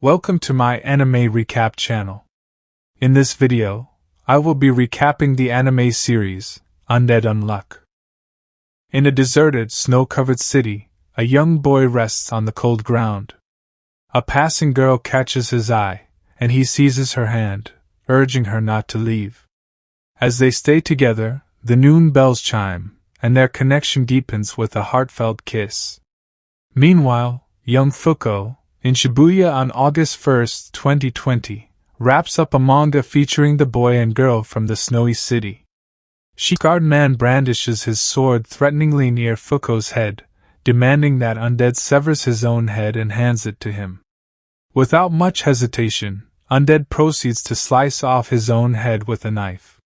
Welcome to my anime recap channel. In this video, I will be recapping the anime series, Undead Unluck. In a deserted, snow-covered city, a young boy rests on the cold ground. A passing girl catches his eye, and he seizes her hand, urging her not to leave. As they stay together, the noon bells chime, and their connection deepens with a heartfelt kiss. Meanwhile, young Fuuko, in Shibuya on August 1, 2020, wraps up a manga featuring the boy and girl from the snowy city. Scarred man brandishes his sword threateningly near Fuuko's head, demanding that Undead severs his own head and hands it to him. Without much hesitation, Undead proceeds to slice off his own head with a knife.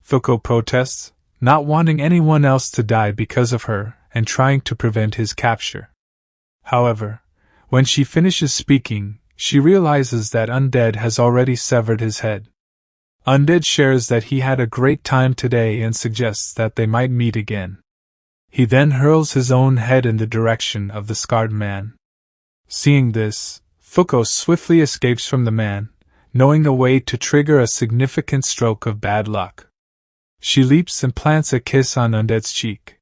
Fuuko protests, not wanting anyone else to die because of her and trying to prevent his capture. However, when she finishes speaking, she realizes that Undead has already severed his head. Undead shares that he had a great time today and suggests that they might meet again. He then hurls his own head in the direction of the scarred man. Seeing this, Fuuko swiftly escapes from the man, knowing a way to trigger a significant stroke of bad luck. She leaps and plants a kiss on Undead's cheek.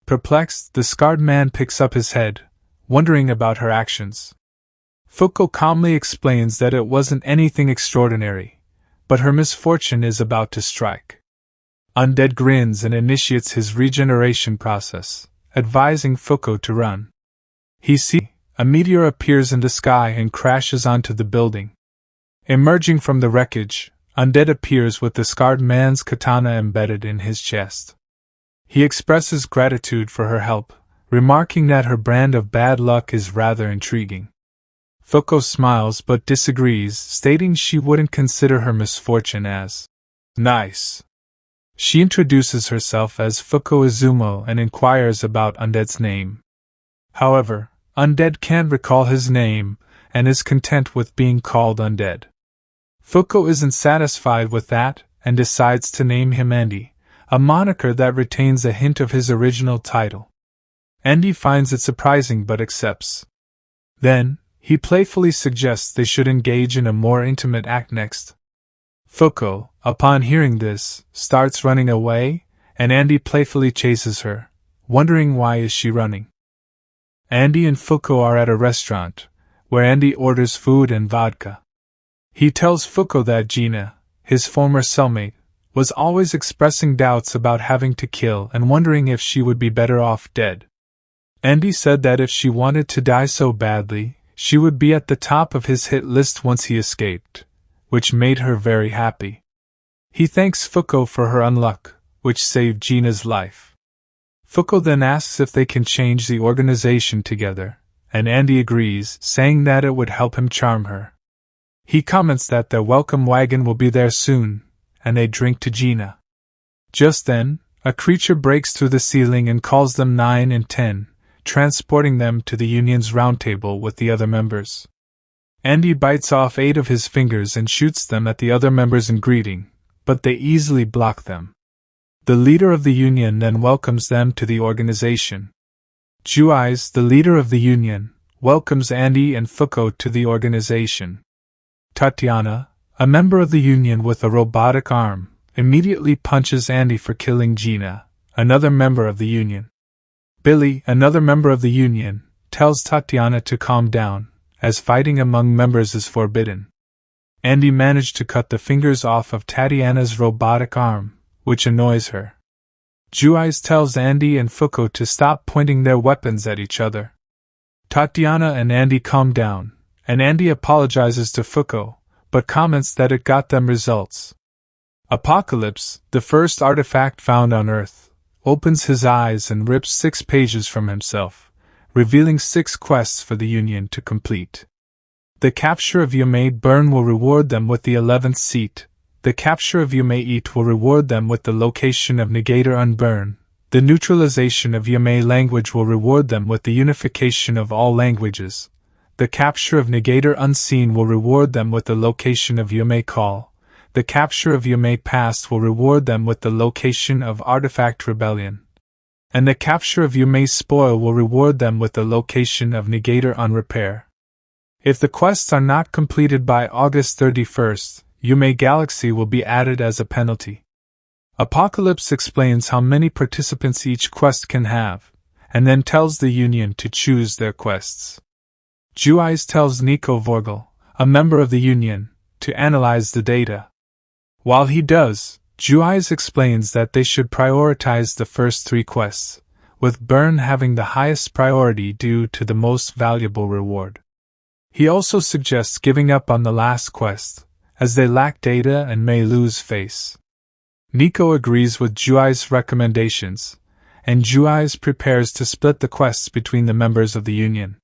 Perplexed, the scarred man picks up his head, wondering about her actions. Fuuko calmly explains that it wasn't anything extraordinary, but her misfortune is about to strike. Undead grins and initiates his regeneration process, advising Fuuko to run. He sees a meteor appears in the sky and crashes onto the building. Emerging from the wreckage, Undead appears with the scarred man's katana embedded in his chest. He expresses gratitude for her help, remarking that her brand of bad luck is rather intriguing. Fuuko smiles but disagrees, stating she wouldn't consider her misfortune as nice. She introduces herself as Fuuko Izumo and inquires about Undead's name. However, Undead can't recall his name and is content with being called Undead. Fuuko isn't satisfied with that and decides to name him Andy, a moniker that retains a hint of his original title. Andy finds it surprising but accepts. Then, he playfully suggests they should engage in a more intimate act next. Fuuko, upon hearing this, starts running away, and Andy playfully chases her, wondering why is she running. Andy and Fuuko are at a restaurant, where Andy orders food and vodka. He tells Fuuko that Gina, his former cellmate, was always expressing doubts about having to kill and wondering if she would be better off dead. Andy said that if she wanted to die so badly, she would be at the top of his hit list once he escaped, which made her very happy. He thanks Fuuko for her unluck, which saved Gina's life. Fuuko then asks if they can change the organization together, and Andy agrees, saying that it would help him charm her. He comments that their welcome wagon will be there soon, and they drink to Gina. Just then, a creature breaks through the ceiling and calls them 9 and 10, transporting them to the union's roundtable with the other members. Andy bites off 8 of his fingers and shoots them at the other members in greeting, but they easily block them. The leader of the union then welcomes them to the organization. Juice, the leader of the union, welcomes Andy and Fuuko to the organization. Tatiana, a member of the union with a robotic arm, immediately punches Andy for killing Gina, another member of the union. Billy, another member of the union, tells Tatiana to calm down, as fighting among members is forbidden. Andy managed to cut the fingers off of Tatiana's robotic arm, which annoys her. Juice tells Andy and Fuuko to stop pointing their weapons at each other. Tatiana and Andy calm down, and Andy apologizes to Fuuko, but comments that it got them results. Apocalypse, the first artifact found on Earth, opens his eyes and rips 6 pages from himself, revealing 6 quests for the Union to complete. The capture of Yume Burn will reward them with the 11th seat, the capture of Yume Eat will reward them with the location of Negator Unburn, the neutralization of Yume Language will reward them with the unification of all languages, the capture of Negator Unseen will reward them with the location of Yume Call, the capture of Yume Past will reward them with the location of Artifact Rebellion, and the capture of Yume Spoil will reward them with the location of Negator on Repair. If the quests are not completed by August 31st, Yume Galaxy will be added as a penalty. Apocalypse explains how many participants each quest can have, and then tells the Union to choose their quests. Juice tells Nico Vorgel, a member of the Union, to analyze the data. While he does, Juice explains that they should prioritize the first 3 quests, with Burn having the highest priority due to the most valuable reward. He also suggests giving up on the last quest, as they lack data and may lose face. Nico agrees with Juice's recommendations, and Juice prepares to split the quests between the members of the Union.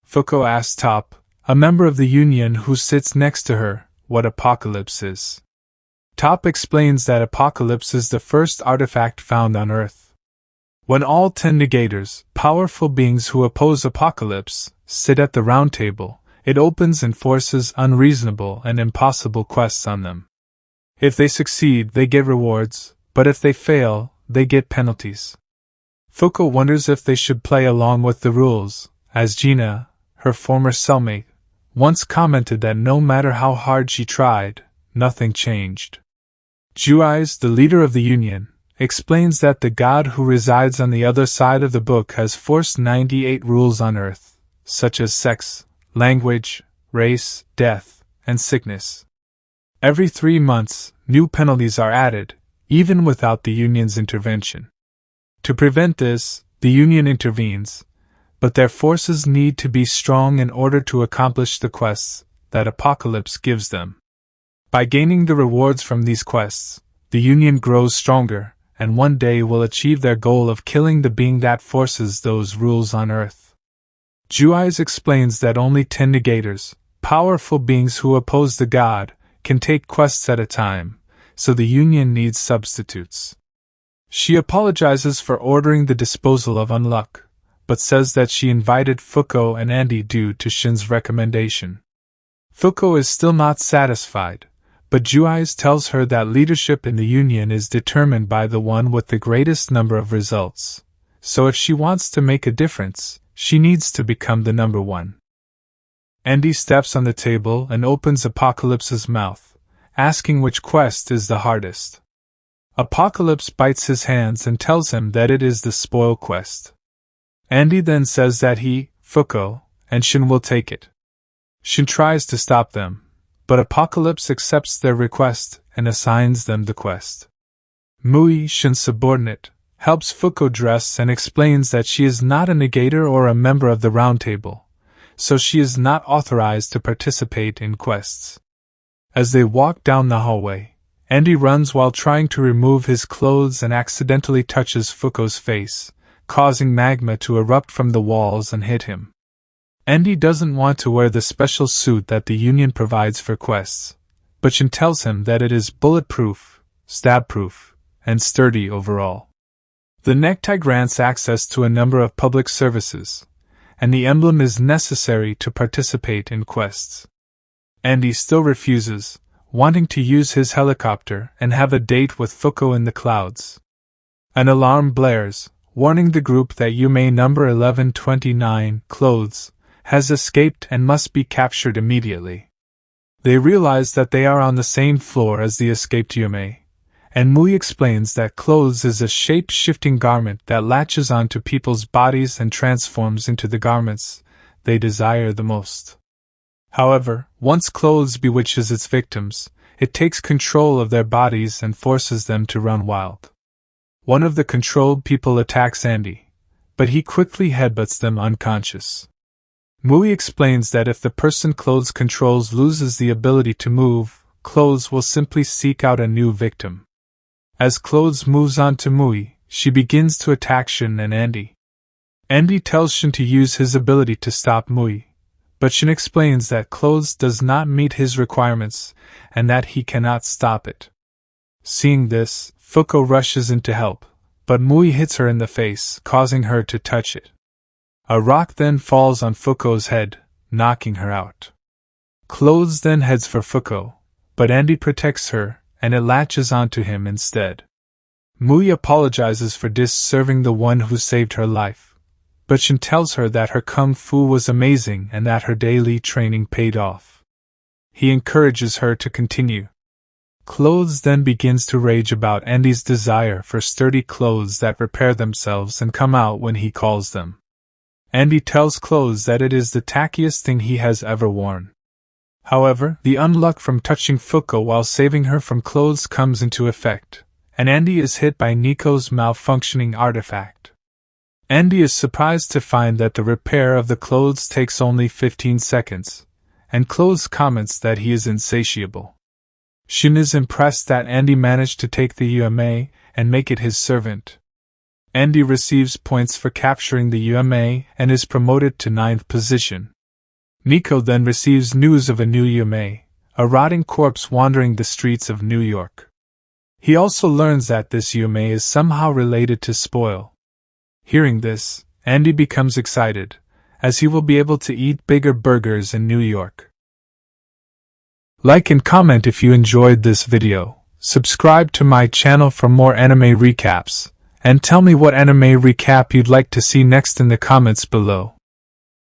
Fuuko asks Top, a member of the Union who sits next to her, what Apocalypse is. Top explains that Apocalypse is the first artifact found on Earth. When all 10 Negators, powerful beings who oppose Apocalypse, sit at the round table, it opens and forces unreasonable and impossible quests on them. If they succeed, they get rewards, but if they fail, they get penalties. Fuuko wonders if they should play along with the rules, as Gina, her former cellmate, once commented that no matter how hard she tried, nothing changed. Juice, the leader of the Union, explains that the god who resides on the other side of the book has forced 98 rules on Earth, such as sex, language, race, death, and sickness. Every 3 months, new penalties are added, even without the Union's intervention. To prevent this, the Union intervenes, but their forces need to be strong in order to accomplish the quests that Apocalypse gives them. By gaining the rewards from these quests, the Union grows stronger, and one day will achieve their goal of killing the being that forces those rules on Earth. Juice explains that only 10 Negators, powerful beings who oppose the god, can take quests at a time, so the Union needs substitutes. She apologizes for ordering the disposal of Unluck, but says that she invited Fuuko and Andy due to Shin's recommendation. Fuuko is still not satisfied, but Juice tells her that leadership in the Union is determined by the one with the greatest number of results, so if she wants to make a difference, she needs to become the number 1. Andy steps on the table and opens Apocalypse's mouth, asking which quest is the hardest. Apocalypse bites his hands and tells him that it is the spoil quest. Andy then says that he, Fuuko, and Shin will take it. Shin tries to stop them, but Apocalypse accepts their request and assigns them the quest. Mui, Shin's subordinate, helps Fuuko dress and explains that she is not a Negator or a member of the Round Table, so she is not authorized to participate in quests. As they walk down the hallway, Andy runs while trying to remove his clothes and accidentally touches Fuuko's face, causing magma to erupt from the walls and hit him. Andy doesn't want to wear the special suit that the Union provides for quests, but Shin tells him that it is bulletproof, stab-proof, and sturdy overall. The necktie grants access to a number of public services, and the emblem is necessary to participate in quests. Andy still refuses, wanting to use his helicopter and have a date with Fuuko in the clouds. An alarm blares, warning the group that Yume number 1129, Clothes, has escaped and must be captured immediately. They realize that they are on the same floor as the escaped Yume, and Mui explains that Clothes is a shape-shifting garment that latches onto people's bodies and transforms into the garments they desire the most. However, once Clothes bewitches its victims, it takes control of their bodies and forces them to run wild. One of the controlled people attacks Andy, but he quickly headbutts them unconscious. Mui explains that if the person Clothes controls loses the ability to move, Clothes will simply seek out a new victim. As Clothes moves on to Mui, she begins to attack Shin and Andy. Andy tells Shin to use his ability to stop Mui, but Shin explains that Clothes does not meet his requirements and that he cannot stop it. Seeing this, Fuuko rushes in to help, but Mui hits her in the face, causing her to touch it. A rock then falls on Fuuko's head, knocking her out. Clothes then heads for Fuuko, but Andy protects her, and it latches onto him instead. Mui apologizes for disserving the one who saved her life, but Shin tells her that her kung fu was amazing and that her daily training paid off. He encourages her to continue. Clothes then begins to rage about Andy's desire for sturdy clothes that repair themselves and come out when he calls them. Andy tells Clothes that it is the tackiest thing he has ever worn. However, the unluck from touching Fuuko while saving her from Clothes comes into effect, and Andy is hit by Nico's malfunctioning artifact. Andy is surprised to find that the repair of the clothes takes only 15 seconds, and Clothes comments that he is insatiable. Shin is impressed that Andy managed to take the UMA and make it his servant. Andy receives points for capturing the UMA and is promoted to 9th position. Nico then receives news of a new UMA, a rotting corpse wandering the streets of New York. He also learns that this UMA is somehow related to Spoil. Hearing this, Andy becomes excited, as he will be able to eat bigger burgers in New York. Like and comment if you enjoyed this video, subscribe to my channel for more anime recaps, and tell me what anime recap you'd like to see next in the comments below.